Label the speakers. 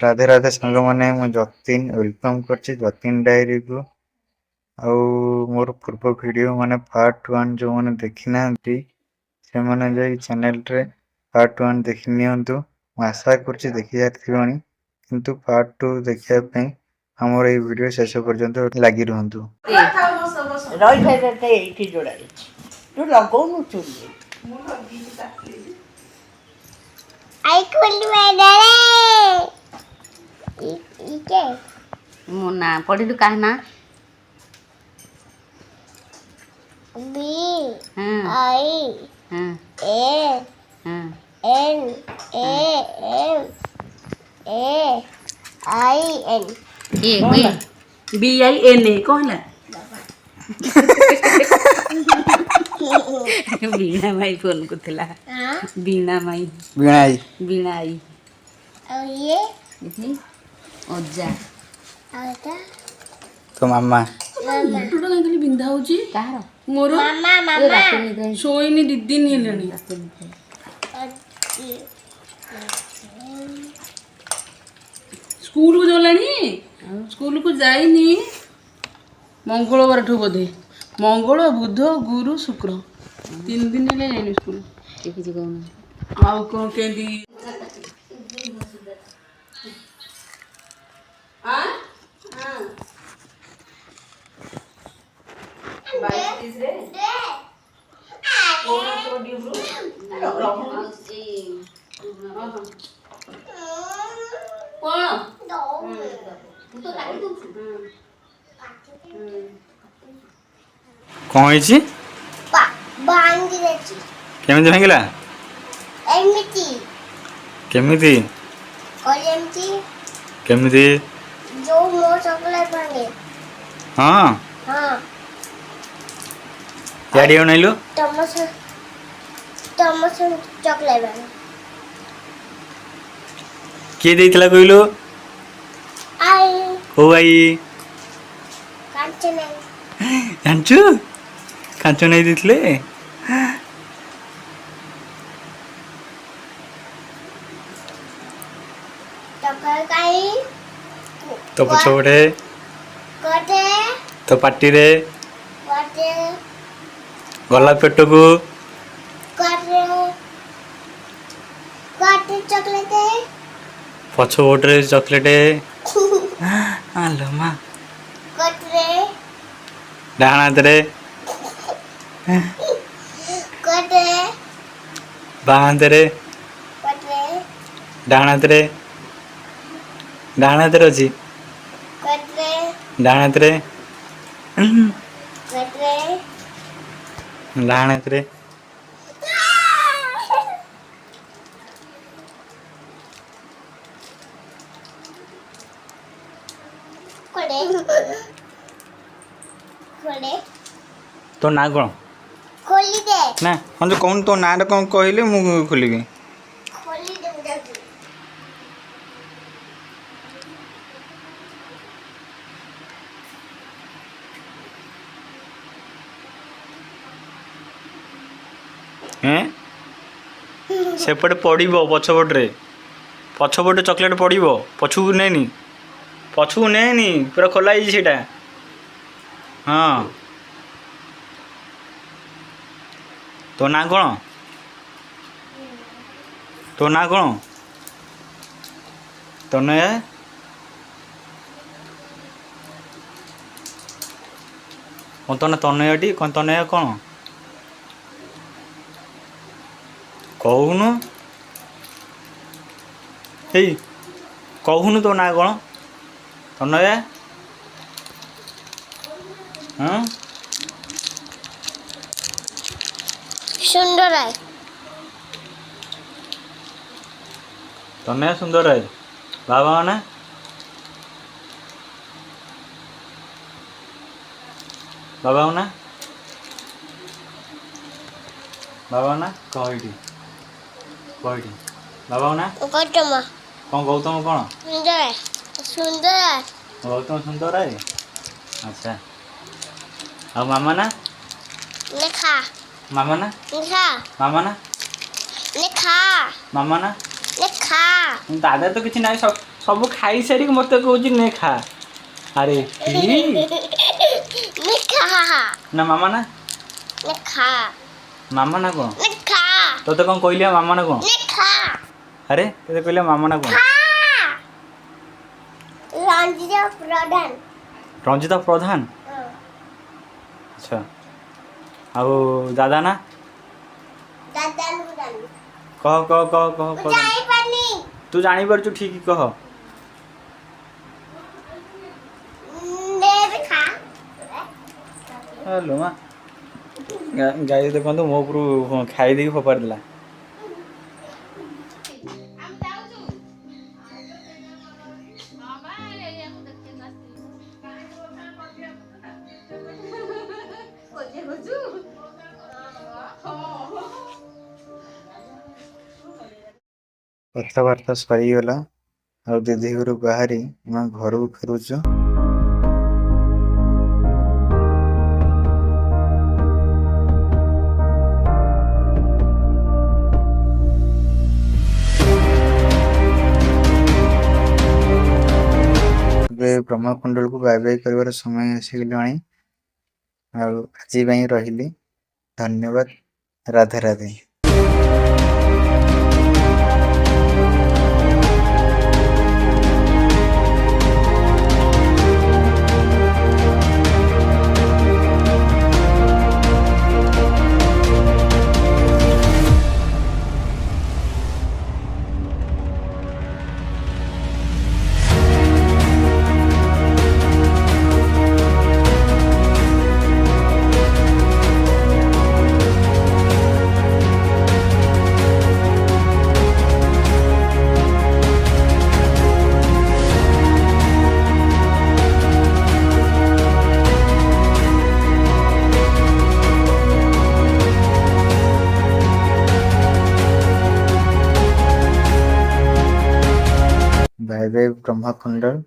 Speaker 1: राधे राधे सांग मैंने जतिन वेलकम करछि जतिन डायरी को। आउ मोर पूर्व वीडियो माने पार्ट 1 जो मैंने देखी ना से मैंने जाई चैनल रे पार्ट 1 देखि नियंतु। आशा करछि देखि जाथिबनी किंतु पार्ट 2 देखिया पई हमर ए वीडियो शेष पर्यंत लागि रहंतु।
Speaker 2: रही थे एठी जोड़ा तू लगौनु चुली
Speaker 3: आई खोली मैदाने इके
Speaker 4: मो ना पढ़िलु काहे ना
Speaker 3: बी
Speaker 4: हां
Speaker 3: आई
Speaker 4: हां
Speaker 3: ए
Speaker 4: हां
Speaker 3: एन ए एम ए आई एन
Speaker 4: ए बी
Speaker 2: बी आई एन ए कहला बीणा माई फोन को थिला
Speaker 3: हां
Speaker 2: बीणा माई
Speaker 1: बिनाई
Speaker 2: बीणा आई
Speaker 3: और ये
Speaker 4: देखी ओजा
Speaker 3: आता
Speaker 1: तो मामा
Speaker 3: मामा
Speaker 2: टुटो काहे बिंधा होची
Speaker 4: काହାର
Speaker 2: मोर
Speaker 3: मामा
Speaker 4: ए
Speaker 3: मामा
Speaker 4: रात निद्रा
Speaker 2: सोईनी दी दिन हेलनी
Speaker 4: रात निद्रा स्कूल को गलानी
Speaker 2: स्कूल को जाइनी मंगलवार ठो बोधे मंगल बुध गुरु शुक्र 3 दिन हेले जाइनी स्कूल
Speaker 4: देखि जे कहू
Speaker 2: आउ कोन केंदी आ हां 22 रे कोन तो डिब्रू
Speaker 1: कौन है
Speaker 3: बांधी देची
Speaker 1: केमिति भांगिला
Speaker 3: एमिति
Speaker 1: केमिति
Speaker 3: कोलेमती
Speaker 1: केमिति
Speaker 3: जो मो चॉकलेट भांगे
Speaker 1: हां
Speaker 3: हां
Speaker 1: याडी ओनैलो
Speaker 3: टमस चॉकलेट भांगे
Speaker 1: के देइतला कइलो
Speaker 3: आई
Speaker 1: ओ भाई
Speaker 3: कांचन
Speaker 1: जानचु कांचो नहीं दिथले
Speaker 3: चॉकलेट काई
Speaker 1: तो पछोड़े
Speaker 3: कोटे
Speaker 1: तो पार्टी रे
Speaker 3: कोटे
Speaker 1: गला पेट को
Speaker 3: कोटे कोटे चॉकलेट
Speaker 1: पछोड़ रे चॉकलेट आलो मा
Speaker 3: कोटे
Speaker 1: डाना तरे
Speaker 3: कोटे
Speaker 1: बाण तरे
Speaker 3: कोटे
Speaker 1: डाना तरे अछि
Speaker 3: कोटे
Speaker 1: डाना तरे
Speaker 3: कोटे
Speaker 1: डाना तरे
Speaker 3: कोटे कोटे
Speaker 1: तो ना कोन
Speaker 3: खोली दे
Speaker 1: ना हम जो कौन तो ना रे कौन कहले मु खोलिबी
Speaker 3: खोली दे मुझे
Speaker 1: हैं सेपटे पड़िबो पछपटे पछपटे चॉकलेट पड़िबो पछू नेनी पछू नेनी पूरा खोला ही सेटा हाँ तो ना कौन तो ना कौन तनय कौन तो ना तनयटी कौन तनय कौन कहूनु हे कहूनु तो ना कौन तनय हाँ
Speaker 3: सुंदर है
Speaker 1: तनय सुंदर है बाबा ना बाबा ना बाबा ना कहीटी कहीटी बाबा ना
Speaker 3: गौतम
Speaker 1: कौन गौतम कौन
Speaker 3: सुंदर है सुंदर है
Speaker 1: गौतम सुंदर है अच्छा और मामा ना
Speaker 3: लिखा
Speaker 1: मामा ना
Speaker 3: लिखा
Speaker 1: मामा ना
Speaker 3: लिखा
Speaker 1: मामा ना
Speaker 3: लिखा
Speaker 1: दादा तो किसी ना
Speaker 5: सब खाई सारी मत कहूँ ने खा। अरे ही
Speaker 3: ने खा
Speaker 5: ना मामा ना
Speaker 3: ने खा
Speaker 5: मामा ना कौन
Speaker 3: ने खा
Speaker 5: तो कौन कहलिया मामा ना कौन
Speaker 3: ने खा
Speaker 5: अरे ते कहलिया मामा ना कौन
Speaker 3: रंजिता प्रधान
Speaker 5: रंजिता प्रधान अच्छा आओ दादा ना
Speaker 3: दादा नुदान
Speaker 5: कह कह कह कह कह
Speaker 3: जाई पानी
Speaker 5: तू जानी पारछु ठीक कह
Speaker 3: ने भी खा
Speaker 5: हेलो माँ गाई देखो मो ऊपर खाई देकी फोपाड़ देला
Speaker 1: कथबार्ता सरीगला आ दीदी घर बाहरी आम घर को फेरुचु। ब्रह्मकुंडल को बाय बाय कर समय आसीगलाणी। आज रही धन्यवाद। राधे राधे। Bye bye ब्रह्मकुंडल।